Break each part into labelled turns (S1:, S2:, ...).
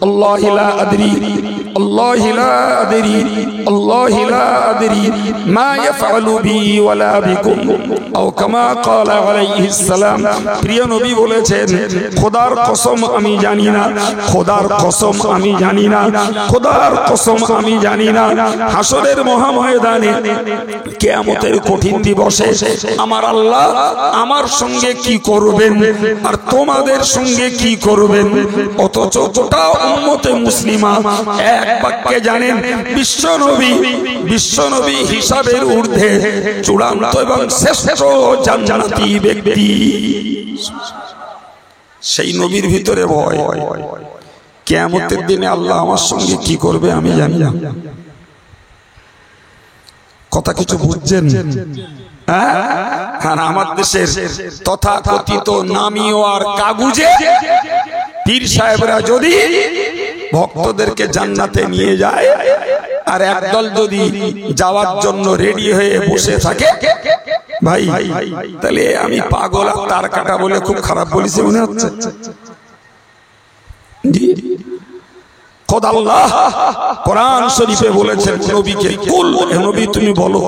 S1: আল্লাহি লা আদরি আল্লাহি লা আদরি আল্লাহি লা আদরি মা ইয়াফআলু বি ওয়ালা বিকুম আও কামা ক্বালা আলাইহিস সালাম। প্রিয় নবী বলেছেন, খোদার কসম আমি জানি না, খোদার কসম আমি জানি না, খোদার কসম আমি জানি না, হাসরের মহাময়দানে কিয়ামতের কঠিন দিবসে আমার আল্লাহ আমার সঙ্গে কি করবেন আর তোমাদের সঙ্গে কি করবেন। অথচ গোটা উম্মতে মুসলিমা এক বাক্যে জানেন, বিশ্বনবী হিসাবের ঊর্ধ্বে চূড়ান্ত এবং শ্রেষ্ঠ জান্নাতি ব্যক্তি। সেই নবীর ভিতরে ভয়, কিয়ামতের দিনে আল্লাহ আমার সঙ্গে কি করবে আমি জানি না। কথা কিছু বুঝছেন? আর আমার দেশের তথাকথিত নামি আর কাগুজে পীর সাহেবরা যদি ভক্তদেরকে জান্নাতে নিয়ে যায় আর একদল যদি যাওয়ার জন্য রেডি হয়ে বসে থাকে, ভাই তাহলে আমি পাগল আর তার কাটা বলে খুব খারাপ বলেছি মনে হচ্ছে। খোদা আল্লাহ কোরআন শরীফে বলেছেন নবীকে, কুল হে নবী তুমি বলো,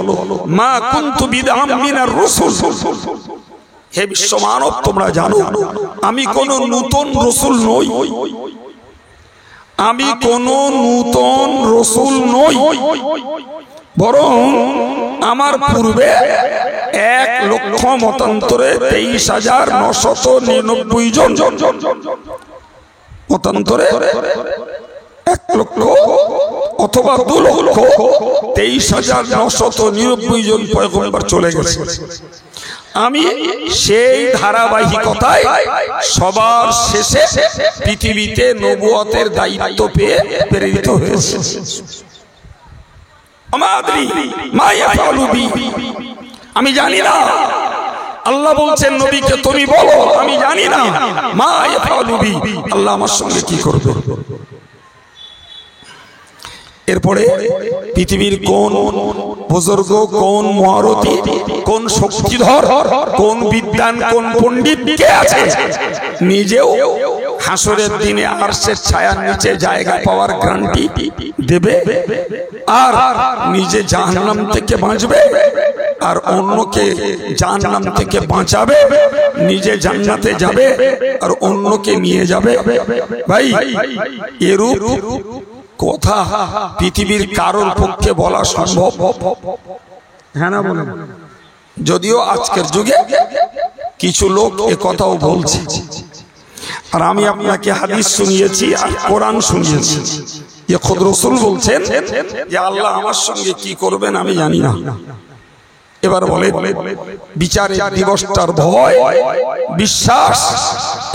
S1: মা কুনতু বিদআম মিনার রাসূল, হে বিশ্ব মানব তোমরা জানো আমি কোন নতুন রাসূল নই, আমি কোন নতুন রাসূল নই, বরং আমার পূর্বে 1 লক্ষ মতান্তরে 23,999 জন মতান্তরে 1 লক্ষ অথবা 2 লক্ষ 23,999 জন পয়গম্বর চলে গেছে। আমি সেই ধারাবাহিকতায় সবার শেষে পৃথিবীতে নবুয়তের দায়িত্ব পেয়ে প্রেরিত হয়েছে। আমি জানি না, আল্লাহ বলছেন নবীকে তুমি বলো আমি জানি না, মা ইয়াফআলু বি, আল্লাহ আমার সঙ্গে কি করবে। এরপরে পৃথিবীর কোন বুজুর্গ, কোন মহারথী, কোন শক্তিধর, কোন বিদ্বান, কোন পণ্ডিত কে আছে নিজেও হাসরের দিনে আরশের ছায়ার নিচে জায়গা পাওয়ার গ্যারান্টি দেবে আর নিজে জাহান্নাম থেকে বাঁচবে আর অন্যকে জাহান্নাম থেকে বাঁচাবে, নিজে জান্নাতে যাবে আর অন্যকে নিয়ে যাবে। ভাই এরূপ কথা পৃথিবীর কারোর পক্ষে বলা সম্ভব? হ্যাঁ না বলেন? যদিও আজকের যুগে কিছু লোক এ কথাও বলছে, আর আমি আপনাকে হাদিস শুনিয়েছি আর কোরআন শুনিয়েছি। যে খুদ রাসূল বলছেন যে আল্লাহ আমার সঙ্গে কি করবেন আমি জানি না। এবার বলে বিচারের দিবসটার ভয়, বিশ্বাস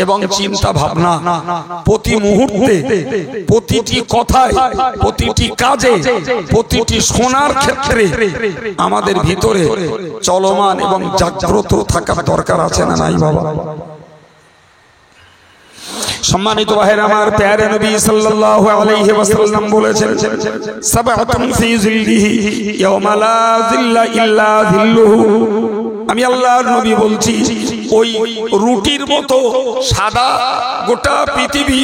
S1: এবং চিন্তা ভাবনা প্রতি মুহূর্তে, প্রতিটি কথায়, প্রতিটি কাজে, প্রতিটি শোনার ক্ষেত্রে আমাদের ভিতরে চলমান এবং জাগ্রত থাকার দরকার আছে না নাই বাবা? সম্মানিত ভাইরা আমার, প্যারে নবী সাল্লাল্লাহু আলাইহি ওয়াসাল্লাম বলেছেন, সাবআতুন ফি যিল্লিহি ইয়াওমা লা যিল্লা ইল্লা যিল্লুহু। আমি আল্লাহর নবী বলছি, ওই রুটির মতো সাদা গোটা পৃথিবী,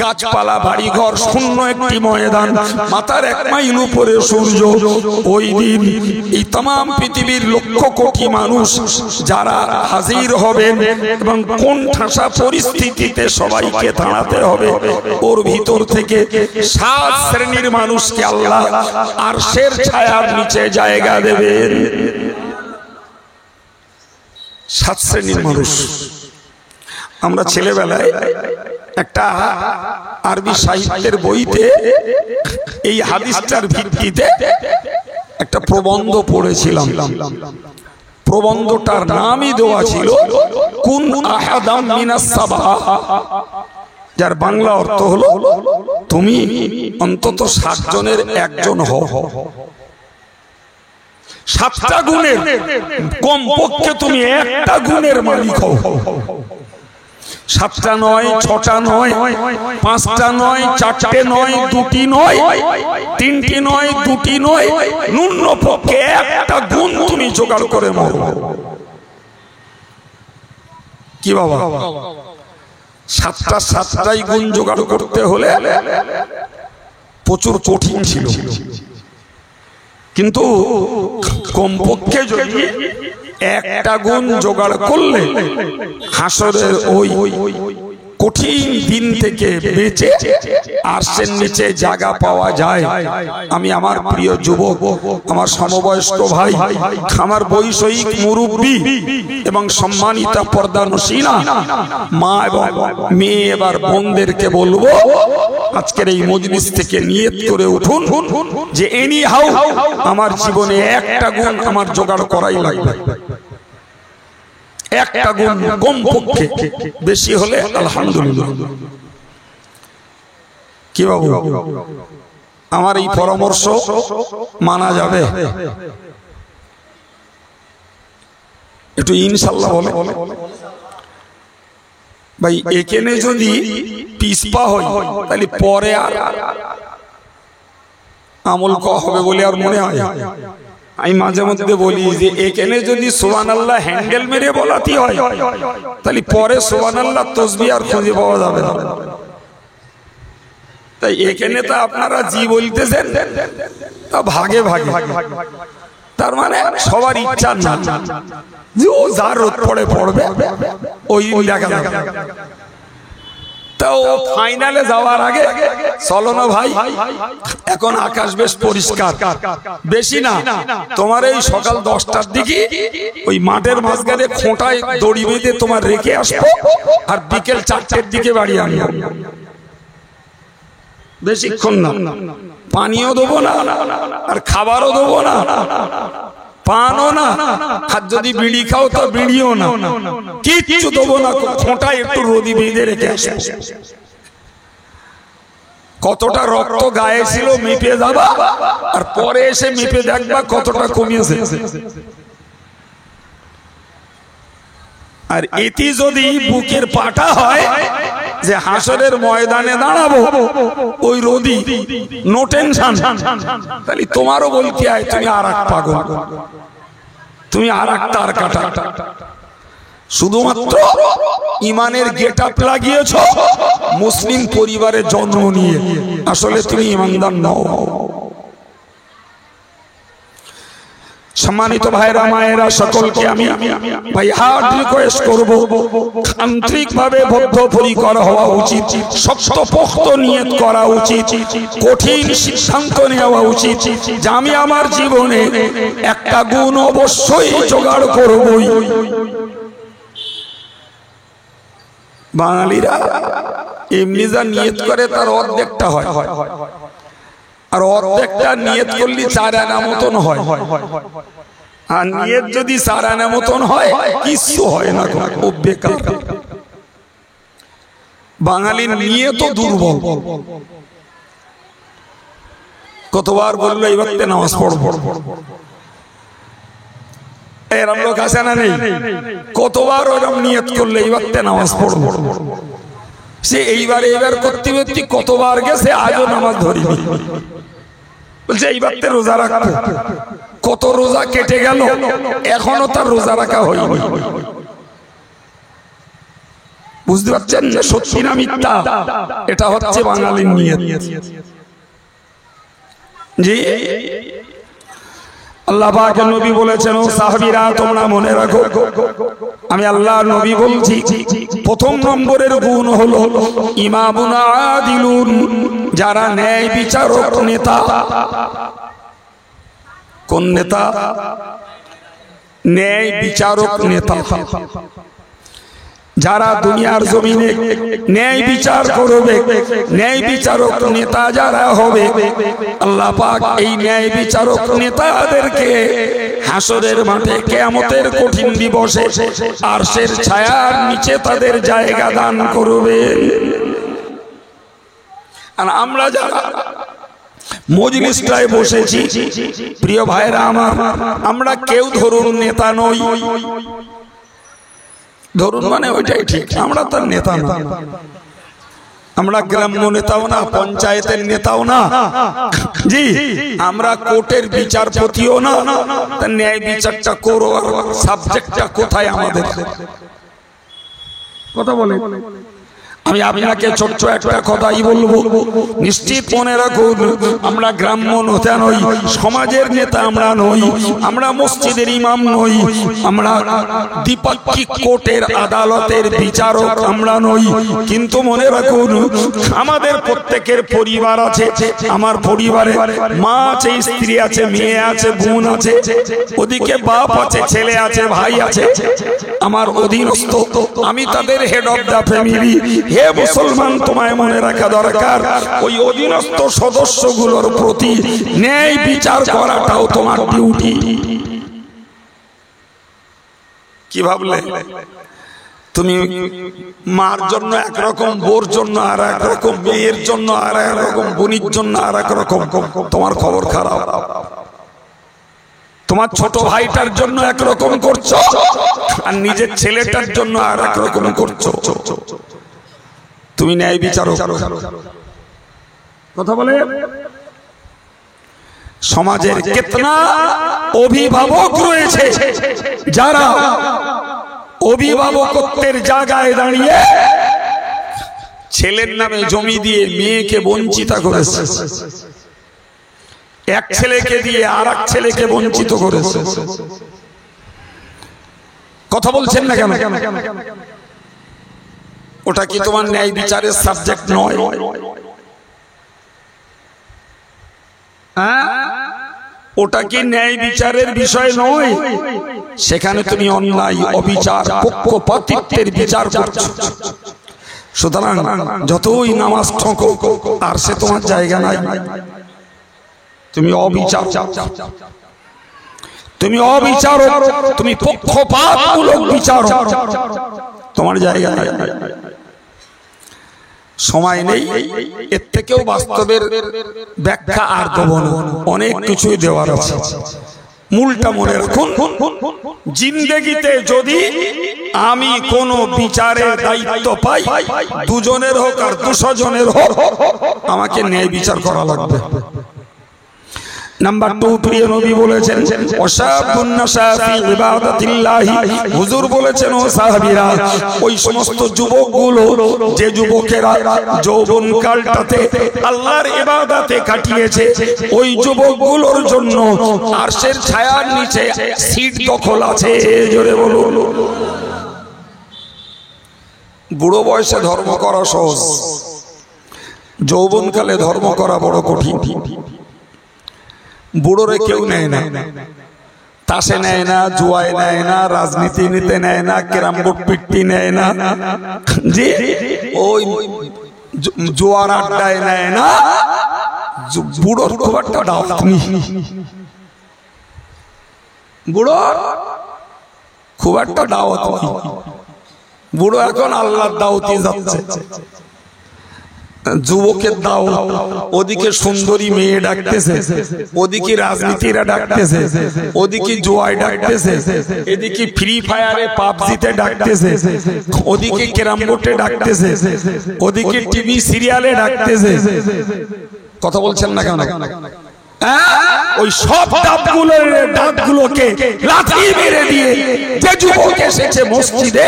S1: গাছপালা, বাড়িঘর, শূন্য একটি ময়দান, মাথার 1 মাইল উপরে সূর্য। ওই দিন এই तमाम পৃথিবীর লক্ষ কোটি মানুষ যারা হাজির হবেন এবং কোন ঠাসা পরিস্থিতিতে সবাইকে দাঁড়াতে হবে, ওর ভিতর থেকে 7 শ্রেণীর মানুষকে আল্লাহ আরশের ছায়ার নিচে জায়গা দেবেন। 7 শ্রেণীর মানুষ। আমরা ছেলেবেলায় একটা আরবি সাহিত্যের বইতে এই হাদিসটার ভিত্তিতে একটা প্রবন্ধ পড়েছিলাম। প্রবন্ধটার নামই দেওয়া ছিল কুন আহাদাম মিনাস সাবা, যার বাংলা অর্থ হলো তুমি অন্তত 7 জনের একজন হও। 7টা গুণের কমপক্ষে তুমি একটা গুণের মালিক হও। 7টা নয়, 6টা নয়, 5টা নয়, 4টে নয়, 2টি নয়, 3টি নয়, 2টি নয়, ন্যূনপক্ষে একটা গুণ তুমি জোগাড় করে মারো। কি বাবা? সাতটাই গুণ জোগাড় করতে হলে প্রচুর কঠিন ছিল, কিন্তু কমপক্ষে যদি একটা গুণ জোগাড় করলে হাসরের ওই কঠিন দিন থেকে বেঁচে আরশের নিচে জায়গা পাওয়া যায়। আমি আমার প্রিয় যুবক, আমার সমবয়স্ক ভাই, আমার বৈষয়িক মুরব্বী এবং সম্মানিতা পর্দানশীলা মা এবং মেয়ে এবার বোনদেরকে বলবো, আজকের এই মজলিস থেকে নিয়ত করে উঠুন যে এনি হাউ আমার জীবনে একটা গুণ আমার জোগাড় করাই লাগবে। একটা গুণ কমপক্ষে, বেশি হলে আলহামদুলিল্লাহ। কি বাবু, আমার এই পরামর্শ মানা যাবে? একটু ইনশাল্লাহ বলে ভাই। এখানে যদি পিছপা হয় তাহলে পরে আর আমল হবে বলে আর মনে হয়। আমি মাঝে মধ্যে বলি যে এখানে যদি সুবহানাল্লাহ হ্যান্ডেল মেরে বলাতে হয় তাহলে পরে সুবহানাল্লাহ তাসবিহ আর খুঁজে পাওয়া যাবে না। তাই এখানে তো আপনারা জি বলতেছেন তা ভাগে ভাগে, তার মানে সবার ইচ্ছা না যে ও যার রোদ পড়ে পড়বে ওই দেখা যাবে। তো ফাইনালে যাওয়ার আগে চলো না ভাই, এখন আকাশ বেশ পরিষ্কার, বেশি না তোমার এই সকাল 10টার দিকে ওই মাঠের মাঝখানে খোঁটায় দড়ি বেঁধে তোমার রেখে আসবো, আর বিকেল 4টের দিকে বাড়ি আনবো। বেশিক্ষণ না, পানিও দেবো না আর খাবারও দেবো না, পানও না, আর যদি বিড়ি খাও তো বিড়িও না, কিচ্ছু দেবো না। খোঁটায় একটু রোদি বেঁধে রেখে আসবো। কতটা রক্ত গায়ে ছিল মেপে যাবা, আর পরে এসে মেপে দেখবা কতটা কমিয়েছে। আর এটি যদি বুকের পাটা হয় যে হাসরের ময়দানে দাঁড়াবো ওই রোদি, নো টেনশন, তাহলে তোমারও বলতে হয় তুমি আর এক পাগল, তুমি আর এক তার কাটা। শুধুমাত্র ইমানের গেট আপ লাগিয়েছ মুসলিম পরিবারে জন্ম নিয়ে, আসলে তুমি ইমানদার নও। সম্মানিত ভাইরা মায়েরা সকলকে আমি ভাই হার্ড রিকোয়েস্ট করব, আন্তরিক ভাবে বদ্ধপরিকর হওয়া উচিত, শক্তপোক্ত নিয়ত করা উচিত, কঠিন সিদ্ধান্ত নেওয়া উচিত যে আমি আমার জীবনে একটা গুণ অবশ্যই জোগাড় করবই। বাঙালিরা এমনি যা নিয়ত করে তার অর্ধেকটা হয়, আর অর্ধেকটা নিয়ত করলে 4 আনা মতন হয়, আর নিয়ত যদি 4 আনা মতন হয় কিছু হয় না, ও বেকার। বাঙালির নিয়ত দুর্বল। কতবার বললো এই ভক্তে নামাজ পড়বো, এরম লোক আছে না নেই? কতবার ওরম নিয়ত করলে এই ভক্তে নামাজ পড়বো, সে এইবার করতে করতে কতবার গেছে আজও নামাজ ধরিনি। বলছে এইবার রোজা রাখবো, কত রোজা কেটে গেল এখনো তার রোজা রাখা হয়নি। বুঝতে পারছেন যে সত্যি না মিথ্যা? এটা হচ্ছে বাঙালির নিয়ত। জি, আল্লাহ পাকের নবী বলেছেন, ও সাহাবীরা তোমরা মনে রাখো, আমি আল্লাহর নবী বলছি, প্রথম নম্বরের গুণ হলো ইমামুন আদিলুন, যারা ন্যায় বিচারক নেতা। কোন নেতা? ন্যায় বিচারক নেতা। যারা দুনিয়ার জমিনে ন্যায় বিচার করবে, ন্যায় বিচারক নেতা যারা হবে, আল্লাহ পাক এই ন্যায় বিচারক নেতাদেরকে হাসরের মাঠে কিয়ামতের কঠিন দিবসে আরশের ছায়ার নিচে তাদের জায়গা দান করবেন। আর আমরা যারা মজলিসটায় বসেছি, প্রিয় ভাইরা আমার, আমরা কেউ ধরুন নেতা নই, ধরুন মানে ওইটাই ঠিক, আমরা তার নেতা না, আমরা গ্রাম্য নেতাও না, পঞ্চায়েতের নেতাও না, জি আমরা কোর্টের বিচারপতিও না। ন্যায় বিচারটা করো, সাবজেক্টটা কোথায় আমাদের? কথা বলে আমি আপনাকে ছোট্ট একটা কথাই বলবো, নিশ্চিত মনে রাখুন, আমরা গ্রাম্য নেতা নই, সমাজের নেতা আমরা নই, আমরা মসজিদের ইমাম নই, আমরা দ্বিপাক্ষিক কোর্টের আদালতের বিচারক আমরা নই। কিন্তু মনে রাখুন, আমাদের প্রত্যেকের পরিবার আছে। আমার পরিবারে মা আছে, স্ত্রী আছে, মেয়ে আছে, বোন আছে, ওদিকে বাপ আছে, ছেলে আছে, ভাই আছে, আমার অধীনস্থ, আমি তাদের হেড অফ দ্য ফ্যামিলি। হে মুসলমান, তোমায় মনে রাখা দরকার, ওই অধীনস্থ সদস্যগুলোর প্রতি ন্যায় বিচার করাটাও তোমার ডিউটি। কি ভাবলে? তুমি মার জন্য একরকম, বোর জন্য আর একরকম, মেয়ের জন্য আর একরকম, বোনির জন্য আর একরকম, তোমার খবর খারাপ। তোমার ছোট ভাইটার জন্য একরকম করছো, আর নিজের ছেলেটার জন্য আর একরকম করছো। তুমি ন্যায় বিচারক। কথা বলে, সমাজের কেতনা অভিভাবক রয়েছে যারা অভিভাবকত্বের জায়গায় দাঁড়িয়ে ছেলের নামে জমি দিয়ে মেয়েকে বঞ্চিত করেছে, এক ছেলেকে দিয়ে আর এক ছেলেকে বঞ্চিত করেছে। কথা বলছেন না কেন? ওটা কি তোমার ন্যায় বিচারের সাবজেক্ট নয়? ওটা কি ন্যায় বিচারের বিষয় নয়? সেখানে তুমি অন্যায়, অবিচার, পক্ষপাতিত্বের বিচার করছো। সুতরাং যতই নামাজ ঠকো, আর সে তোমার জায়গা নাই। তুমি অবিচার, তুমি অবিচারক, তুমি পক্ষপাতমূলক বিচার, তোমার জায়গা নাই। সময় নেই, এর থেকেও বাস্তবের ব্যাখ্যা আর দেব না, অনেক কিছুই দেওয়ার আছে। মূলটা মনে রাখুন, জিন্দেগিতে যদি আমি কোনো বিচারের দায়িত্ব পাই, দুজনের হোক আর 200 জনের হোক, আমাকে ন্যায় বিচার করা লাগবে। নাম্বার 2, প্রিয় নবী বলেছেন, ওয়াশাবুন নাশাফি ইবাদাতিল্লাহি, হুজুর বলেছেন, ও সাহাবীরা, ওই সমস্ত যুবকগুলো, যে যুবকেরা যৌবনকালটাতে আল্লাহর ইবাদতে কাটিয়েছে, ওই যুবকগুলোর জন্য আরশের ছায়ার নিচে সিট দখল আছে। জোরে বলুন। বুড়ো বয়সে ধর্ম করা সহজ, যৌবনকালে ধর্ম করা বড় কঠিন। বুড়োরে কেউ নেয় না, তাসে নেয় না, জুয়ায় নেয় না, রাজনীতি নিতে নেয় না, ক্যারাম বোর্ড পিট্টি নেয় না, জি ওই জুয়ার আড্ডায় নেয় না। বুড়োর খুব একটা দাওয়াত নেই, বুড়োর খুব একটা দাওয়াত নেই। বুড়ো এখন আল্লাহর দাওয়াতে যাচ্ছে। যুবকের দাও, ওদিকে সুন্দরী মেয়ে ডাকতেছে, ওদিকে রাজনীতিরা ডাকতেছে, ওদিকে জুয়ায় ডাকতেছে, এদিকে ফ্রি ফায়ারে পাবজিতে ডাকতেছে, ওদিকে ক্যারাম বোর্ডে ডাকতেছে, ওদিকে টিভি সিরিয়ালে ডাকতেছে। কথা বলছেন না কেন? ওই সব ডাকগুলোকে লাথি মেরে দিয়ে যে যুবক এসেছে মসজিদে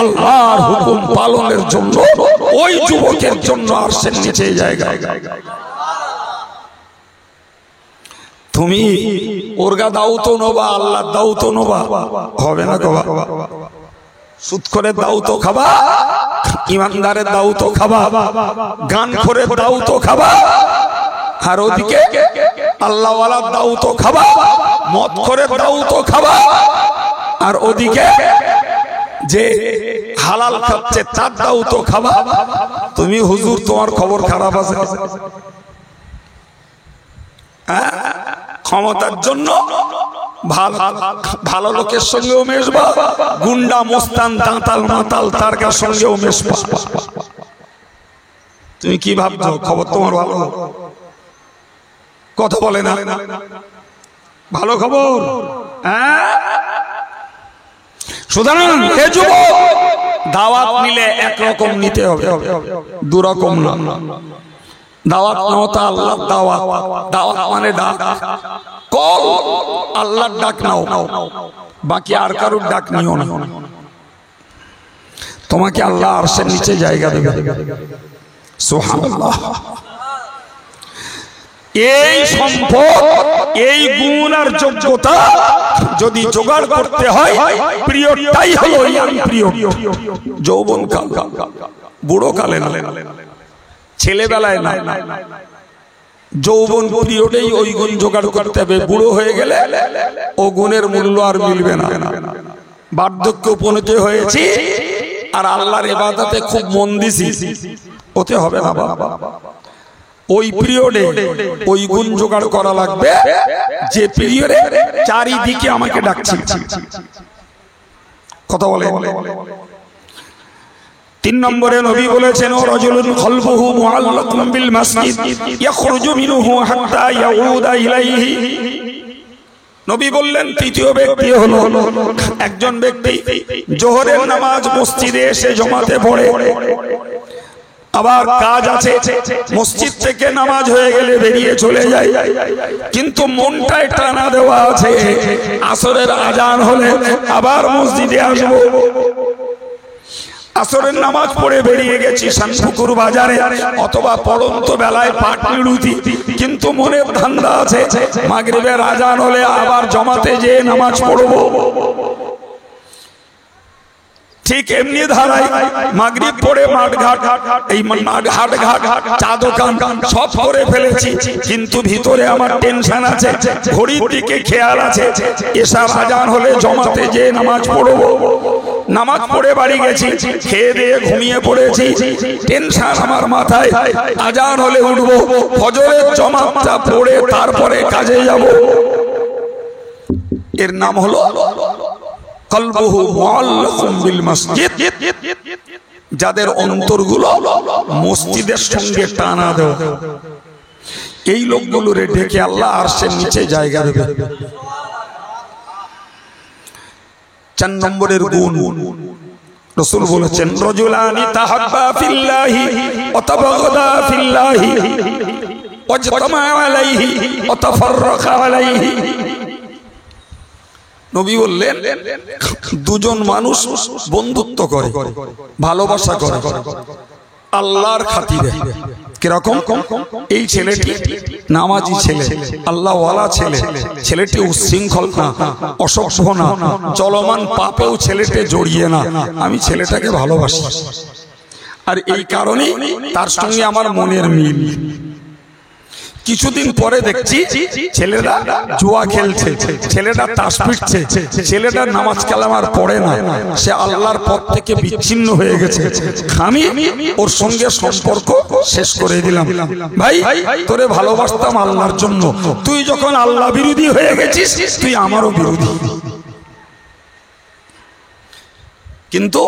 S1: আল্লাহর হুকুম পালনের জন্য, ওই যুবকের জন্য আরশের নিচে জায়গা। তুমি ওরগা দাও তো নোবা, আল্লাহ দাও তো নোবা, হবে না কবা। সুদখোরের দাও তো খাবা, ইমানদারের দাও তো খাবা, গানখোরের দাও তো খাবা, আর ওদিকে আল্লাহ ওয়ালার দাও তো খাবা, মদখোরের দাও তো খাবা, আর ওদিকে যে হালাল খাচ্ছে তার দাও তো খাবা। তুমি হুজুর, তোমার খবর খারাপ আছে। ক্ষমতার জন্য ভালো লোকের সঙ্গেও মেশবা, গুন্ডা মোস্তান দাঁতাল মাতাল তার সঙ্গেও মেশবা। তুমি কি ভাবছো খবর তোমার ভালো? কথা বলে না, ভালো খবর। সুতরাং হে যুবক, দাওয়াত নিলে একরকম নিতে হবে, দুরকম না। দাওয়াত নাওতা আল্লাহর দাওয়াত, দাওয়াত মানে ডাক, কল আল্লাহর ডাক নাও, বাকি আর কারোর ডাক নিও না। তোমাকে আল্লাহ আরশের নিচে জায়গা দেবে। সুবহানাল্লাহ। এই সম্পদ, এই গুণ আর যোগ্যতা যদি জোগাড় করতে হয়, পিরিয়ডটাই হলো ইয়াং পিরিয়ড, যৌবন কাল, বুড়ো কালে না, ছেলেবেলায় না, যৌবন পিরিয়ডেই ওই গুণ জোগাড় করতে হবে। বুড়ো হয়ে গেলে ও গুণের মূল্য আর মিলবে না। বার্ধক্য উপনীত হয়েছি আর আল্লাহর ইবাদতে খুব মন দিছি, ওতে হবে না বাবা। ওই পিরিয়ডে ওই গুণ জোগাড় করা লাগবে যে পিরিয়ডে চারিদিকে আমাকে ডাকছে। কথা বলে। 3 নম্বরে নবী বলেছেন, ও রাজুলুন কলবুহু মুআল্লাকুম বিল মাসজিদ ইয়াখরুজু মিনহু হাত্তা ইয়াউদা ইলাইহি। নবী বললেন, তৃতীয় ব্যক্তি হলো একজন ব্যক্তি জোহরের নামাজ মসজিদে এসে জমাতে পড়ে, আবার কাজ আছে, মসজিদ থেকে নামাজ হয়ে গেলে বেরিয়ে চলে যায়, কিন্তু মনটায় টানা দেওয়া আছে আসরের আজান হলে আবার মসজিদে আসবো। আসরের নামাজ পড়ে বেরিয়ে গেছি শানপুকুর বাজারে অথবা পড়ন্ত বেলায় পাটনিড়ুতি, কিন্তু মনের ধান্দা আছে মাগরিবের আজান হলে আবার জমাতে যেয়ে নামাজ পড়বো। ঠিক এমনি ধারায় মাগরিব পড়ে মাঠঘাট, এই হাট ঘাট, চা দোকান সব করে ফেলেছি, কিন্তু ভিতরে আমার টেনশন আছে, ঘড়ির দিকে খেয়াল আছে, এসা আজান হলে জমাতে যেয়ে নামাজ পড়বো। নামাজ পড়ে বাড়ি গেছি, খেয়ে দিয়ে ঘুমিয়ে পড়েছি, টেনশন আমার মাথায়, আজান হলে উঠবো, ফজরের জামাতটা পড়ে তারপরে কাজে যাব। এর নাম হলো কলবুহু মুআল্লাকুম বিল মসজিদ, যাদের অন্তরগুলো মসজিদের সঙ্গে টানা দেওয়া। এই লোকগুলোরে ডেকে আল্লাহ আরশের নিচে জায়গা দেবে। 4 নম্বরের গুণ রাসূল বলেছেন, রাজুলানি তাহাব্বা ফিল্লাহি ওয়া তাবাগাদা ফিল্লাহি ওয়াজতামা আলাইহি ওয়া তাফাররাকা আলাইহি। নবী বললেন, দুজন মানুষ বন্ধুত্ব করে, ভালোবাসা করে আল্লাহর খাতিরে। কিরকম? এই ছেলেটি নামাজি ছেলে, আল্লাহওয়ালা ছেলে, ছেলেটি উচ্ছৃঙ্খল না, অসভ্য না, চলমান পাপেও ছেলেটি জড়িয়ে না, আমি ছেলেটাকে ভালোবাসি, আর এই কারণে তার সঙ্গে আমার মনের মিল। কিছুদিন পরে দেখছি ছেলেরা জুয়া খেলছে, ছেলেটা তাস পিটছে, ছেলেটা নামাজ কালামার পড়ে না, সে আল্লাহর পথ থেকে বিচ্ছিন্ন হয়ে গেছে। আমি ওর সঙ্গে সম্পর্ক শেষ করে দিলাম। ভাই, তোরে ভালোবাসতাম আল্লাহর জন্য, তুই যখন আল্লাহ বিরোধী হয়ে গেছিস, তুই আমারও বিরোধী। কিন্তু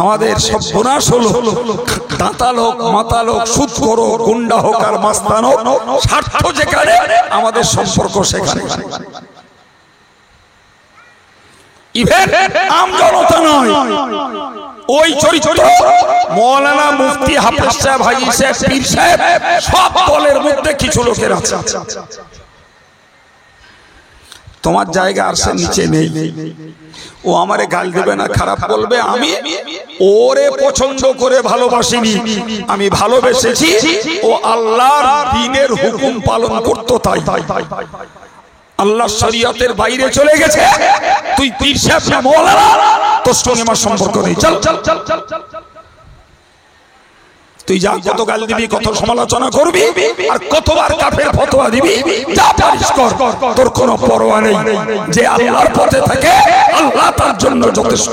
S1: আমাদের সব বোনাস হলো, দাঁতাল হোক, মাতাল হোক, সুদখোর হোক, গুন্ডা হোক আর মাস্তান হোক, স্বার্থ যেখানে আমাদের সম্পর্ক সেখানে। ইভেন আম জনতা নয়, ওই চরিত্র মৌলানা, মুফতি, হাফেজ সাহেব, হাজী সাহেব, পীর সাহেব, সব দলের মধ্যে কিছু লোকের আছে। তোমার জায়গা আরশের নিচে নেই। ও আমারে গাল দেবে না, খারাপ বলবে, আমি ওরে পছন্দ করে ভালোবাসিনি, আমি ভালোবেসেছি ও আল্লাহর দ্বীনের হুকুম পালন করতো, তাই আল্লাহর শরীয়তের বাইরে চলে গেছে। তুই পীর সাহেব না মৌলানা, তোর সঙ্গে আমার সম্পর্ক নেই, চল চল চল চল। তুই যা কত গাল দিবি, কত সমালোচনা করবি, আর কতবার কাফের ফতোয়া দিবি, যা পারিস কর, তোর কোনো পরোয়া নেই। যে আল্লাহর পথে থাকে আল্লাহ তার জন্য যথেষ্ট।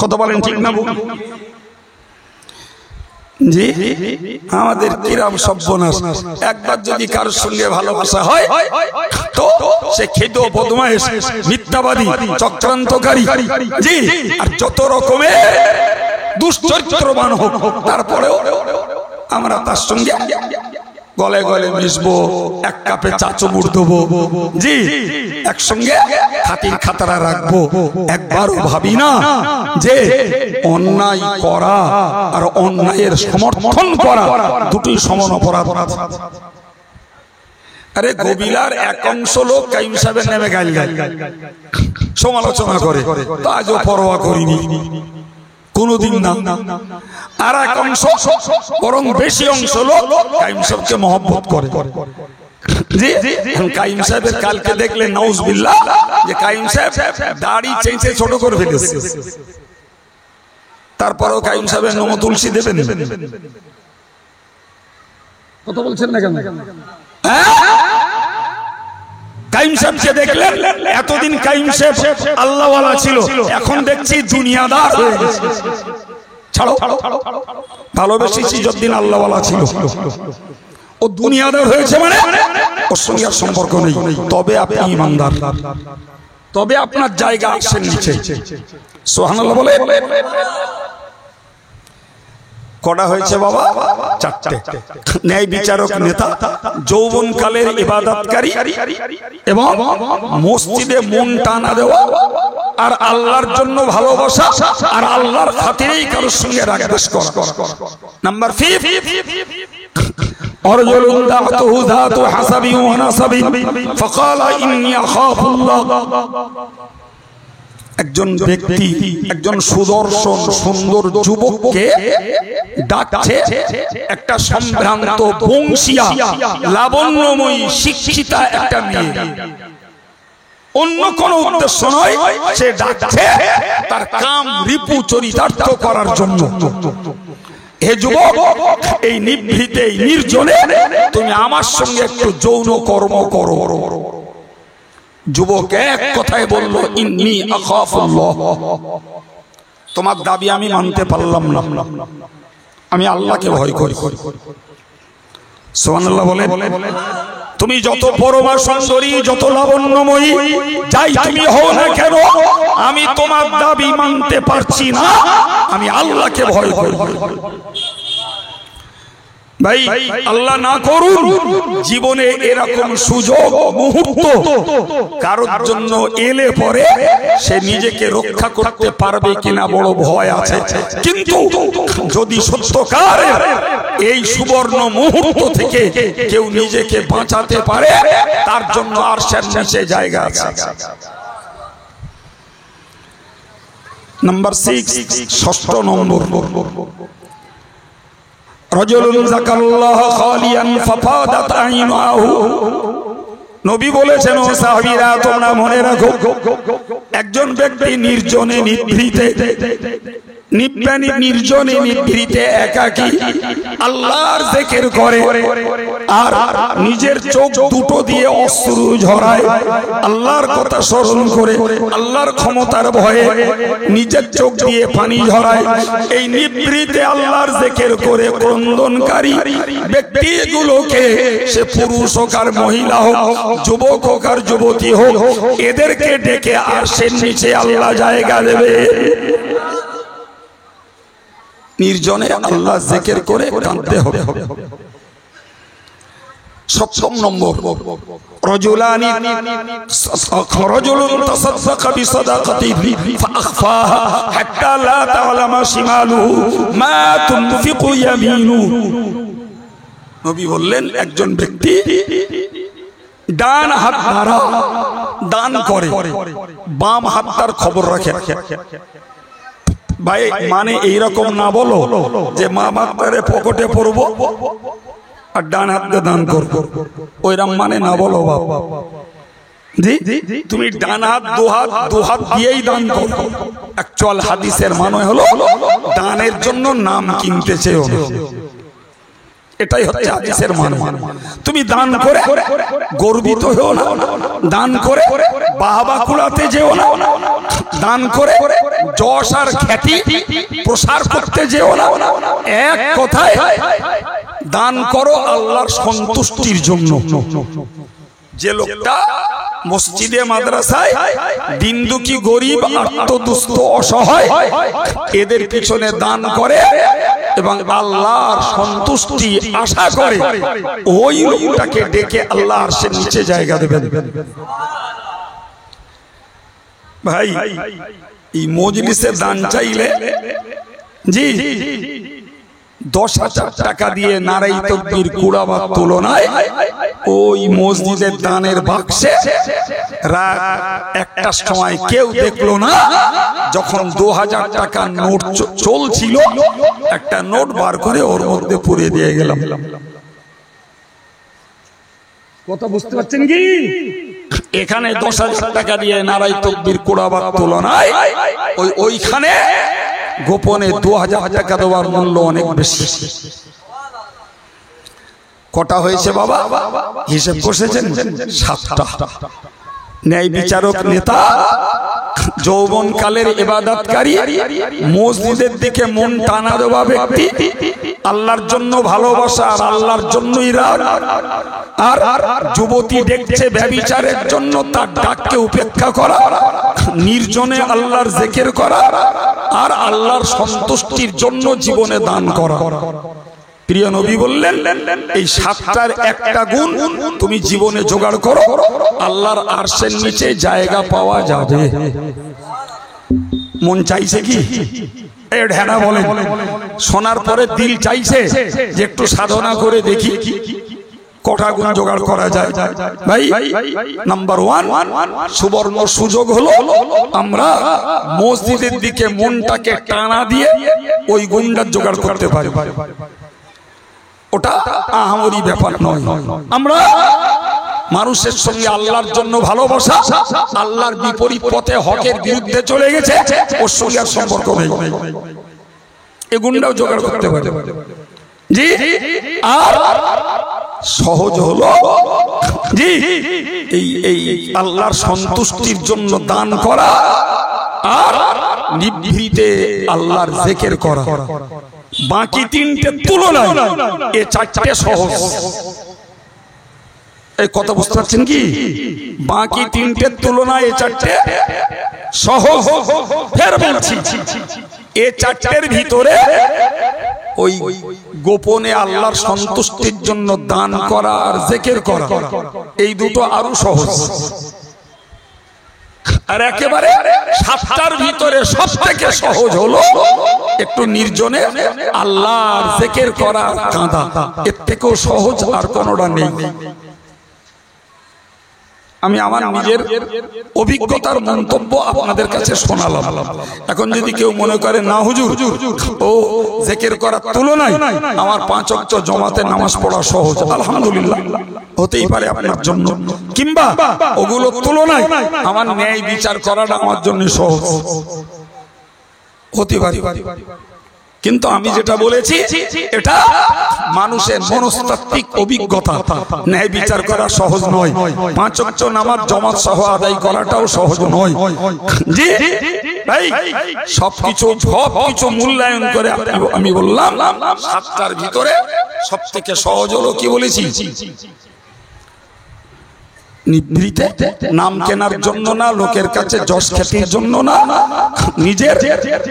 S1: কত বলেন ঠিক না? জি, আমাদের কিরাম সর্বনাশ। একবার যদি কারোর সঙ্গে ভালোবাসা হয় তো সে খেদো, বদমাইশ, মিথ্যাবাদী, চক্রান্তকারী, জি, আর যত রকমের দুশ্চরিত্রবান হোক, তারপরেও আমরা তার সঙ্গে গলে গলে মিশবো, এক কাপে চা চুমুর দেবো, জি, একসঙ্গে খাতির খাতারা রাখবো। একবারও ভাবি না যে অন্যায় করা আর অন্যায়ের সমর্থন করা দুটোই সমান অপরাধ। আরে গবিলার এক অংশ লোক কাইম সাহেবের নামে গাল গাল সমালোচনা করে, তা আজও পরোয়া করিনি কোনদিন না। আর এক অংশ বরং বেশি অংশ লোক কাইম সাহেবকে মহব্বত করে। জি কাইম সাহেবের কালকে দেখলে নাউজুবিল্লাহ যে কাইম সাহেব দাড়ি চেঁচে ছোট করে ফেলেছে, তারপরেও কাইম সাহেবের নম তুলসী দেবেন। কথা বলছেন না কেন? কাইম সাহেবকে দেখলেন, এতদিন কাইম সাহেব আল্লাহওয়ালা ছিল, এখন দেখছি দুনিয়াদার হয়ে গেছে। ছাড়ো, ভালোবেসেছি যতদিন আল্লাহওয়ালা ছিল, ও দুনিয়াদার হয়েছে মানে ওর সঙ্গে আর সম্পর্ক নেই। তবে আপনি ইমানদার, তবে আপনার জায়গা আসেন নিচে। সুবহানাল্লাহ বলে। কটা হয়েছে বাবা? চারটে। ন্যায় বিচারক নেতা, যৌবনকালের ইবাদতকারী এবং মসজিদে মন টানা দেওয়া, আর আল্লাহর জন্য ভালোবাসা, আর আল্লাহর খাতিরেই কারোর সঙ্গে রাগদ্বেষ করা। নাম্বার 5, অরজুলুন দাতুহু যাতু হাসাবি ওয়া নাসাবি ফাকালা ইন্নী আখাফুল্লাহ। একজন ব্যক্তি, একজন সুদর্শন সুন্দর যুবককে ডাকছে একটা সম্ভ্রান্ত বংশীয়া লাবণ্যময়ী শিক্ষিতা একটা মেয়ে, অন্য কোন উদ্দেশ্য নয়, সে ডাকছে তার কাম রিপু চরিতার্থ করার জন্য। হে যুবক, এই নিভৃতে নির্জনে তুমি আমার সঙ্গে একটু যৌন কর্ম করো। যুবক এক কথায় বলল, ইন্নী আখাফুল্লাহ, তোমার দাবি আমি মানতে পারলাম না, আমি আল্লাহকে ভয় করি। সুবহানাল্লাহ বলে। তুমি যত পরমা সুন্দরী, যত লাবণ্যময়ী যাই তুমি হও না কেন, আমি তোমার দাবি মানতে পারছি না, আমি আল্লাহকে ভয় করি। ভাই আল্লাহ না করুন জীবনে এরকম সুযোগ মুহূর্ত কারোর জন্য এলে পরে সে নিজেকে রক্ষা করতে পারবে কিনা বড় ভয় আছে। কিন্তু যদি সত্যকার এই সুবর্ণ মুহূর্ত থেকে কেউ নিজেকে বাঁচাতে পারে, তার জন্য আরশের নিচে জায়গা আছে। নাম্বার 6, ষষ্ঠ নম্বর, রাজুলুন যাকারাল্লাহ খালিয়ান ফাফাদাত আইনাহু। নবী বলেছেন, ও সাহাবীরা তোমরা মনে রাখো, একজন ব্যক্তি নির্জনে নিভৃতে, নির্জনে নিভৃতে একাকী আল্লাহর জিকির করে, আর নিজের চোখ দুটো দিয়ে অশ্রু ঝরায়, আল্লাহর কথা স্মরণ করে, আল্লাহর ক্ষমতার ভয়ে নিজের চোখ দিয়ে পানি ঝরায়, এই নিভৃতে আল্লাহর জিকির করে ক্রন্দনকারী ব্যক্তিগুলোকে, সে পুরুষ হোক আর মহিলা হোক, যুবক হোক আর যুবতী হোক, এদেরকে ডেকে আরশের নিচে আল্লাহ জায়গা দেবে। নির্জনে আল্লাহ জিকির করে কাঁদতে হবে। সপ্তম নম্বর, রাজুলুন তাসাদদাকা বিসাদাকাতিহি ফাআখফাহা হাত্তা লা তা'লামা শিমালুহু মা তুনফিকু ইয়ামিনুহু। নবী বললেন, একজন ব্যক্তি ডান হাত দ্বারা দান করে, বাম হাত তার খবর রাখে। ভাই মানে এইরকম না বলো যে মা বাপরে পকেটে পড়বো আর ডান হাত দিয়ে দান করবো, ওইরকম মানে না বলো বাবা। জি তুমি ডান হাত দু হাত দিয়েই দান করো। অ্যাকচুয়াল হাদিসের মানে হলো দানের জন্য নাম কিনতে চেও না, এটাই হচ্ছে হাদিসের মানে। তুমি দান করে গর্বিত হও না, দান করে বাহবা কুড়াতে যেও না, দান করে যশ আর খ্যাতি প্রসার করতে যেও না। এক কথায় দান করো আল্লাহর সন্তুষ্টির জন্য। যে লোকটা মসজিদে মাদ্রাসায় দিন দুঃখী গরিব আত্মদুস্থ অসহায় এদের পিছনে দান করে এবং আল্লাহর সন্তুষ্টি আশা করে, ওই লোকটাকে ডেকে আল্লাহ আরশের নিচে জায়গা দেবেন। ভাই এই মজলিসে দান চাইলে জি 10,000 টাকা দিয়ে নারাই তাকবীর কুড়াবার তুলনায় ওই মসজিদের দানের বাক্সে রাত 1টার সময় কেউ দেখলো না, যখন 2000 টাকার নোট চলছিল একটা নোট বার করে ওর মধ্যে পুরে দিয়ে গেলাম। কথা বুঝতে পারছেন কি? এখানে 10,000 টাকা দিয়ে নারাই তাকবীর কুড়াবার তুলনায় ওইখানে গোপনে 2000 টাকা দেওয়ার মূল্য অনেক বেশি। কটা হয়েছে বাবা হিসেব কষেছেন? 7টা। ন্যায় বিচারক নেতা, যৌবনকালের ইবাদতকারী, মসজিদের দিকে মন টানা দেওয়া ব্যক্তি, আল্লাহর জন্য ভালোবাসা আর আল্লাহর জন্যই রাগ, আর যুবতী দেখছে ব্যভিচারের জন্য তার ডাককে উপেক্ষা করা, নির্জনে আল্লাহর জিকির করা, আর আল্লাহর সন্তুষ্টির জন্য জীবনে দান করা। প্রিয় নবী বললেন এই 7টার একটা গুণ তুমি জীবনে জোগাড় করো, আল্লাহর আরশের নিচে জায়গা পাওয়া যাবে। মন চাইছে কি? ঢেনা বলেন। শোনার পরে দিল চাইছে যে একটু সাধনা করে দেখি কটা গুণ জোগাড় করা যায়। ভাই, নাম্বার 1 সুবর্ণ সুযোগ হলো আমরা মসজিদের দিকে মনটাকে টানা দিয়ে ওই গুণটা জোগাড় করতে পারি। ওটা আহামরি ব্যাপার নয়। আমরা মানুষের সঙ্গে আল্লাহর জন্য ভালোবাসা, আল্লাহর বিপরীত পথে হকের বিরুদ্ধে চলে গেছে, ওর সঙ্গে আর সম্পর্ক নেই, এই গুণটাও জোগাড় করতে পারে। জি, আর সহজ হলো জি এই আল্লাহর সন্তুষ্টির জন্য দান করা আর নিভৃতে আল্লাহর জিকির করা। বাকি 3টে তুলনায় এই 4টে সহজ। এই কথা বুঝতে পারছেন কি? বাকি 3টের তুলনায় এই 4টে সহজ। ফের বলছি, এই 4টের ভিতরে ওই গোপনে আল্লাহর সন্তুষ্টির জন্য দান করা আর জিকির করা, এই দুটো আরো সহজ। আর একেবারে 7টার ভিতরে সবথেকে সহজ হলো একটু নির্জনে আল্লাহর জিকির করা, কাঁদা। এর থেকেও সহজ আর কোনোটা নেই। আমি আমার নিজের অভিজ্ঞতার মন্তব্য আপনাদের কাছে শোনালাম। এখন যদি কেউ মনে করে না হুজুর ও জিকির করার তুলনায় আমার 5 ওয়াক্ত জামাতে নামাজ পড়া সহজ, আলহামদুলিল্লাহ, হতেই পারে আপনার জন্য, কিংবা ওগুলোর তুলনায় আমার ন্যায় বিচার করাটা আমার জন্য সহজ হতে পারে। কিন্তু আমি যেটা বলেছি এটা মানুষের মনস্তাত্ত্বিক অভিজ্ঞতা। ন্যায় বিচার করা সহজ নয়, 5 ওয়াক্ত নামাজ জামাত সহ আদায় করাটাও সহজ নয়। জি ভাই, সবকিছু মূল্যায়ন করে আমি বললাম 7টার ভিতরে সবথেকে সহজ হলো কি বলেছি? নিভৃতে, নাম কেনার জন্য না, লোকের কাছে যশ খ্যাতির জন্য না, নিজের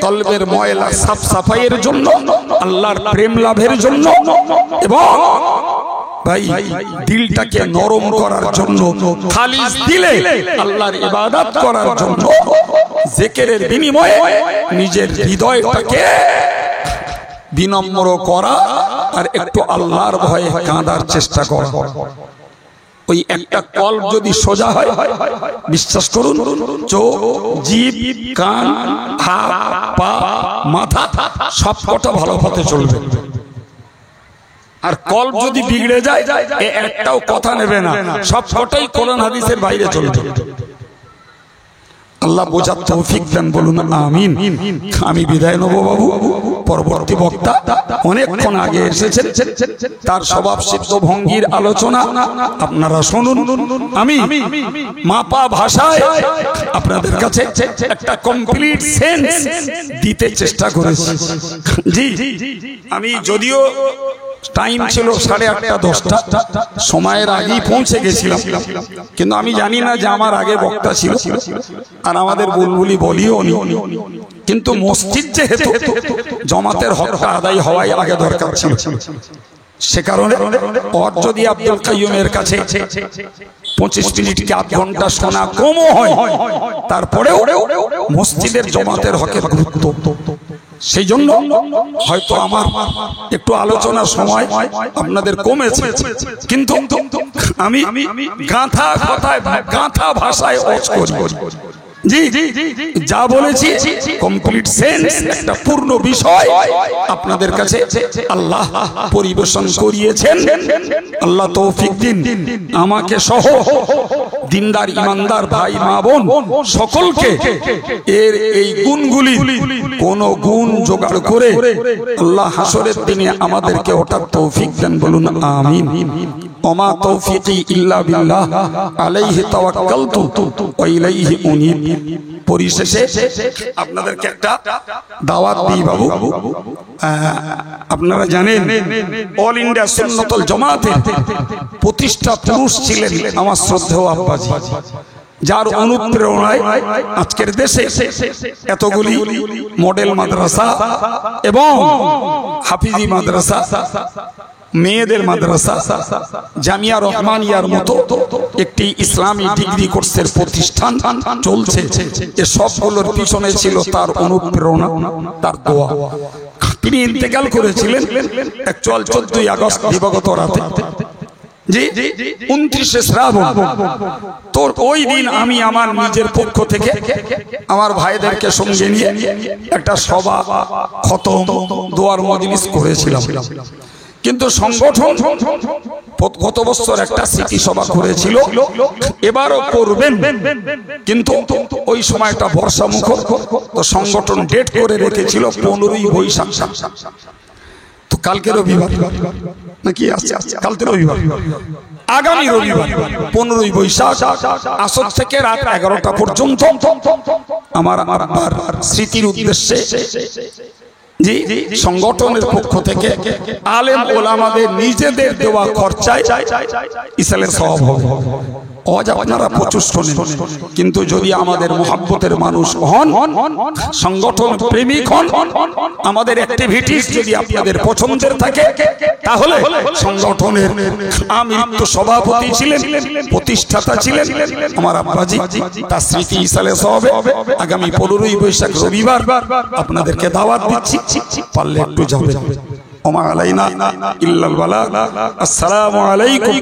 S1: কলবের ময়লা সাফ সাফাইয়ের জন্য, আল্লাহর প্রেম লাভের জন্য, এবং ভাই দিলটাকে নরম করার জন্য, খালিস দিলে আল্লাহর ইবাদত করার জন্য, জিকিরের বিনিময়ে নিজের হৃদয়টাকে বিনম্র করা আর একটু আল্লাহর ভয়ে কাঁদার চেষ্টা করা। ওই একটা কল্প যদি সোজা হয়, বিশ্বাস করুন, চোখ, জিভ, কান, হাত, পা, মাথা সব কটা ভালো পথে চলবে। আর কল্প যদি বিগড়ে যায়, একটাও কথা নেবে না, সব কটাই কোরআন হাদিসের বাইরে চলবে। আল্লাহ বোঝার তৌফিক দেন, বলুন আমিন। আমি বিদায় নেব বাবু। পরবর্তী বক্তা অনেকক্ষণ আগে এসেছেন, তার স্বভাব সিদ্ধ ভঙ্গির আলোচনা আপনারা শুনুন। আমি মাপা ভাষায় আপনাদের কাছে একটা কমপ্লিট সেন্স দিতে চেষ্টা করেছি। জি, আমি যদিও টাইম ছিল 8:30 10টা, সময়ের আগেই পৌঁছে গেছিলাম, কিন্তু আমি জানি না যে আমার আগে বক্তা ছিল, আর আমাদের বুলবুলি বলিও নি, কিন্তু মসজিদ যেহেতু জামাতের হকটা আদায় হওয়াই আগে দরকার ছিল, সে কারণে ওর যদি আব্দুল কাইয়ুমের কাছে 25 মিনিট কি আধ ঘন্টা শোনা কমও হয়, তারপরেও মসজিদের জামাতের হকের গুরুত্ব সেই জন্য হয়তো আমার একটু আলোচনার সময় আপনাদের কমেছে, কিন্তু আমি গাঁথা কথায় গাঁথা ভাষায় ওয়াজ করি। জি যা বলেছি কমপ্লিট সেন্স, একটা পূর্ণ বিষয় আপনাদের কাছে আল্লাহ পরিবেশন করিয়েছেন। আল্লাহ তৌফিক দিন আমাকে সহ দিনদার ইমানদার ভাই মা বোন সকলকে এর এই গুণগুলি কোন গুণ জোগাড় করে আল্লাহ হাসরের দিনে আমাদেরকে ওটা তৌফিক দেন, বলুন আমিন। ওমা তৌফিকি ইল্লা বিল্লাহ আলাইহি তাওয়াক্কালতু ওয়া ইলাইহি উনীব। পরিশেষে আপনাদেরকে একটা দাওয়াত দিই বাবু। আপনারা জানেন অল ইন্ডিয়া সুন্নাতুল জামাতের প্রতিষ্ঠা পুরুষ ছিলেন আমার শ্রদ্ধেয় আব্বাজি, যার অনুপ্রেরণায় আজকের দেশে এতগুলি মডেল মাদ্রাসা এবং হাফিজি মাদ্রাসা, মেয়েদের মাদ্রাসা, জামিয়া রহমানিয়ার মতো একটি ইসলামী ডিগ্রি কোর্সের প্রতিষ্ঠান চলছে। এ সবগুলোর পিছনে ছিল তার অনুপ্রেরণা, তার দোয়া। তিনি ইন্তেকাল করেছিলেন 14 আগস্ট দিবাগত রাতে, জি 29 শ্রাবণ। তো ওই দিন আমি আমার নিজের পক্ষ থেকে আমার ভাইদেরকে সঙ্গে নিয়ে একটা সভা, খতম, দোয়ার মজলিস করেছিলাম। কিন্তু সংগঠন গত বছর একটা স্মৃতি সভা করেছিল, এবারও করবেন, কিন্তু ওই সময়টা বর্ষা মুখ, তো সংগঠন ডেট করে রেখেছিল 15ই বৈশাখ। তো কালকে রবিবার নাকি কালকে রবিবার, আগামী রবিবার 15ই বৈশাখ আসর থেকে রাত 11টা পর্যন্ত আমার স্মৃতির উদ্দেশ্যে জি সংগঠনের পক্ষ থেকে আলেম ওলামাদের নিজেদের দেওয়া খরচায় ইসলামের সওয়াব হবে। আজ আপনারা প্রচুর শোনেন, কিন্তু যদি আমাদের মুহাব্বতের মানুষ হন, সংগঠন প্রেমিক হন, আমাদের অ্যাক্টিভিটিস যদি আপনাদের পছন্দের থাকে, তাহলে সংগঠনের আমৃত্যু সভাপতি ছিলেন, প্রতিষ্ঠাতা ছিলেন আমার আব্বাজি, তার স্মৃতি ইসলামের সওয়াবে আগামী 15ই বৈশাখ রবিবার আপনাদেরকে দাওয়াত দিচ্ছি, পারলে একটু যাবেন। ওমা আলাইনা ইল্লাল বালাগ। আসসালামু আলাইকুম।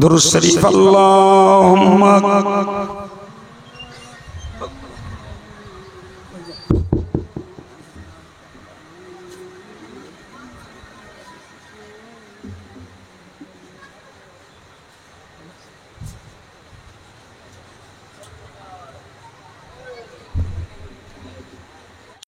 S1: দুরূদ শরীফ। আল্লাহুম্মা